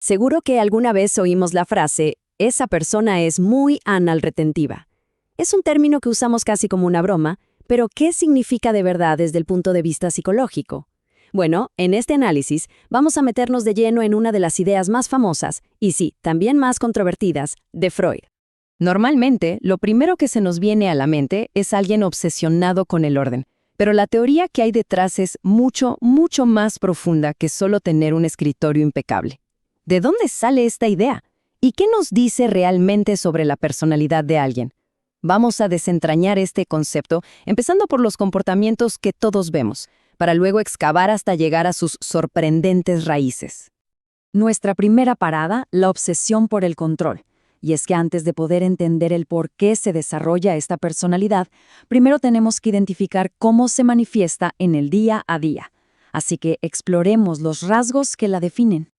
Seguro que alguna vez oímos la frase, esa persona es muy anal retentiva. Es un término que usamos casi como una broma, pero ¿qué significa de verdad desde el punto de vista psicológico? Bueno, en este análisis vamos a meternos de lleno en una de las ideas más famosas, y sí, también más controvertidas, de Freud. Normalmente, lo primero que se nos viene a la mente es alguien obsesionado con el orden, pero la teoría que hay detrás es mucho más profunda que solo tener un escritorio impecable. ¿De dónde sale esta idea? ¿Y qué nos dice realmente sobre la personalidad de alguien? Vamos a desentrañar este concepto, empezando por los comportamientos que todos vemos, para luego excavar hasta llegar a sus sorprendentes raíces. Nuestra primera parada, la obsesión por el control. Y es que antes de poder entender el por qué se desarrolla esta personalidad, primero tenemos que identificar cómo se manifiesta en el día a día. Así que exploremos los rasgos que la definen.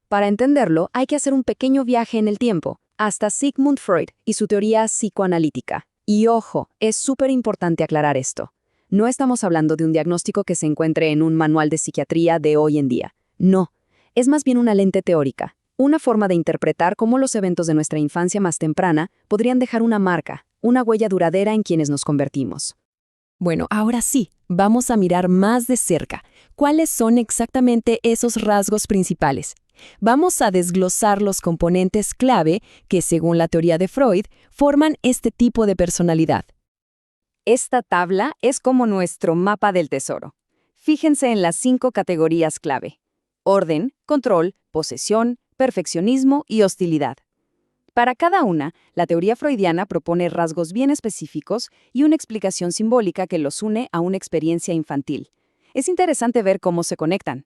Para entenderlo, hay que hacer un pequeño viaje en el tiempo, hasta Sigmund Freud y su teoría psicoanalítica. Y ojo, es súper importante aclarar esto. No estamos hablando de un diagnóstico que se encuentre en un manual de psiquiatría de hoy en día. No, es más bien una lente teórica, una forma de interpretar cómo los eventos de nuestra infancia más temprana podrían dejar una marca, una huella duradera en quienes nos convertimos. Bueno, ahora sí, vamos a mirar más de cerca. ¿Cuáles son exactamente esos rasgos principales? Vamos a desglosar los componentes clave que, según la teoría de Freud, forman este tipo de personalidad. Esta tabla es como nuestro mapa del tesoro. Fíjense en las 5 categorías clave: orden, control, posesión, perfeccionismo y hostilidad. Para cada una, la teoría freudiana propone rasgos bien específicos y una explicación simbólica que los une a una experiencia infantil. Es interesante ver cómo se conectan.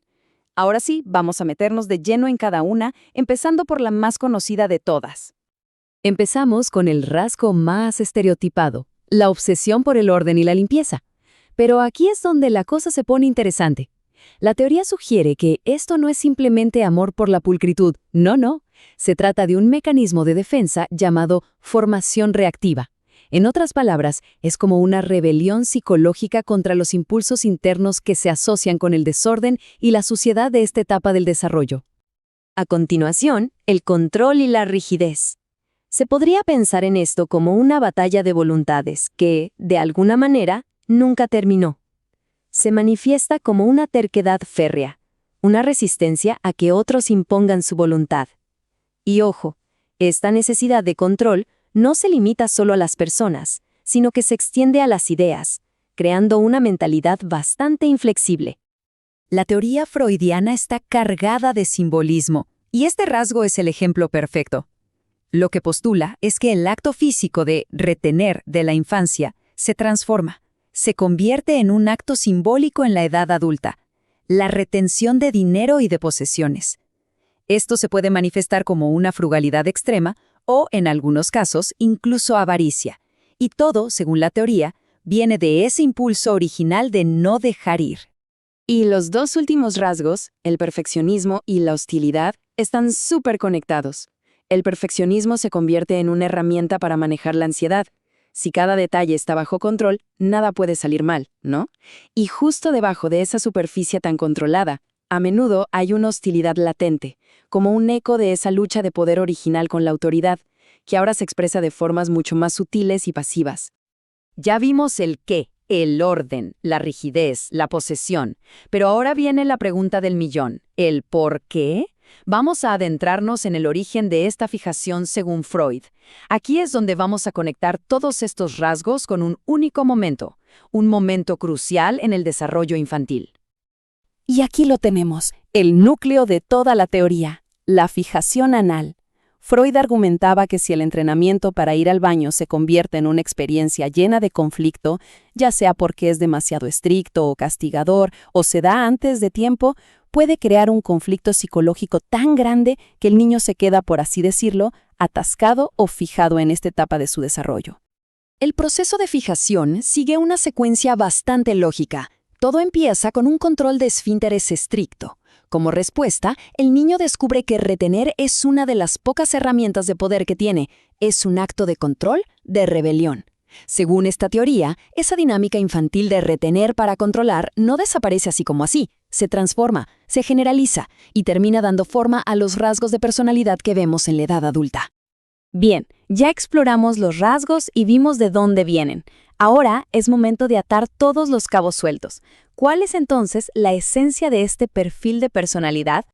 Ahora sí, vamos a meternos de lleno en cada una, empezando por la más conocida de todas. Empezamos con el rasgo más estereotipado, la obsesión por el orden y la limpieza. Pero aquí es donde la cosa se pone interesante. La teoría sugiere que esto no es simplemente amor por la pulcritud, no. Se trata de un mecanismo de defensa llamado formación reactiva. En otras palabras, es como una rebelión psicológica contra los impulsos internos que se asocian con el desorden y la suciedad de esta etapa del desarrollo. A continuación, el control y la rigidez. Se podría pensar en esto como una batalla de voluntades que, de alguna manera, nunca terminó. Se manifiesta como una terquedad férrea, una resistencia a que otros impongan su voluntad. Y ojo, esta necesidad de control no se limita solo a las personas, sino que se extiende a las ideas, creando una mentalidad bastante inflexible. La teoría freudiana está cargada de simbolismo, y este rasgo es el ejemplo perfecto. Lo que postula es que el acto físico de retener de la infancia se transforma, se convierte en un acto simbólico en la edad adulta, la retención de dinero y de posesiones. Esto se puede manifestar como una frugalidad extrema o, en algunos casos, incluso avaricia. Y todo, según la teoría, viene de ese impulso original de no dejar ir. Y los dos últimos rasgos, el perfeccionismo y la hostilidad, están súper conectados. El perfeccionismo se convierte en una herramienta para manejar la ansiedad. Si cada detalle está bajo control, nada puede salir mal, ¿no? Y justo debajo de esa superficie tan controlada, a menudo hay una hostilidad latente, como un eco de esa lucha de poder original con la autoridad, que ahora se expresa de formas mucho más sutiles y pasivas. Ya vimos el qué, el orden, la rigidez, la posesión, pero ahora viene la pregunta del millón, ¿el por qué? Vamos a adentrarnos en el origen de esta fijación según Freud. Aquí es donde vamos a conectar todos estos rasgos con un único momento, un momento crucial en el desarrollo infantil. Y aquí lo tenemos, el núcleo de toda la teoría, la fijación anal. Freud argumentaba que si el entrenamiento para ir al baño se convierte en una experiencia llena de conflicto, ya sea porque es demasiado estricto o castigador o se da antes de tiempo, puede crear un conflicto psicológico tan grande que el niño se queda, por así decirlo, atascado o fijado en esta etapa de su desarrollo. El proceso de fijación sigue una secuencia bastante lógica. Todo empieza con un control de esfínteres estricto. Como respuesta, el niño descubre que retener es una de las pocas herramientas de poder que tiene. Es un acto de control, de rebelión. Según esta teoría, esa dinámica infantil de retener para controlar no desaparece así como así. se transforma, se generaliza y termina dando forma a los rasgos de personalidad que vemos en la edad adulta. Bien, ya exploramos los rasgos y vimos de dónde vienen. Ahora es momento de atar todos los cabos sueltos. ¿Cuál es entonces la esencia de este perfil de personalidad?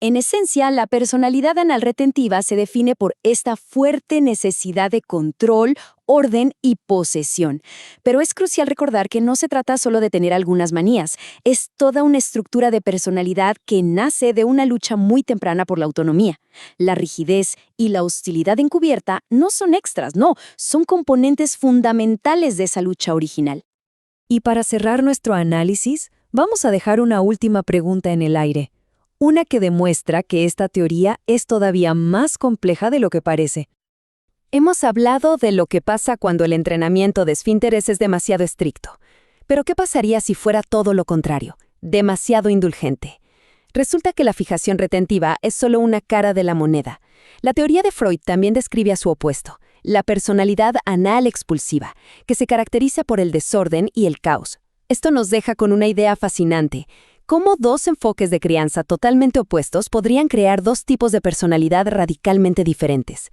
En esencia, la personalidad analretentiva se define por esta fuerte necesidad de control, orden y posesión. Pero es crucial recordar que no se trata solo de tener algunas manías, es toda una estructura de personalidad que nace de una lucha muy temprana por la autonomía. La rigidez y la hostilidad encubierta no son extras, no, son componentes fundamentales de esa lucha original. Y para cerrar nuestro análisis, vamos a dejar una última pregunta en el aire. Una que demuestra que esta teoría es todavía más compleja de lo que parece. Hemos hablado de lo que pasa cuando el entrenamiento de esfínteres es demasiado estricto. Pero ¿qué pasaría si fuera todo lo contrario? Demasiado indulgente. Resulta que la fijación retentiva es solo una cara de la moneda. La teoría de Freud también describe a su opuesto, la personalidad anal expulsiva, que se caracteriza por el desorden y el caos. Esto nos deja con una idea fascinante. ¿Cómo dos enfoques de crianza totalmente opuestos podrían crear dos tipos de personalidad radicalmente diferentes?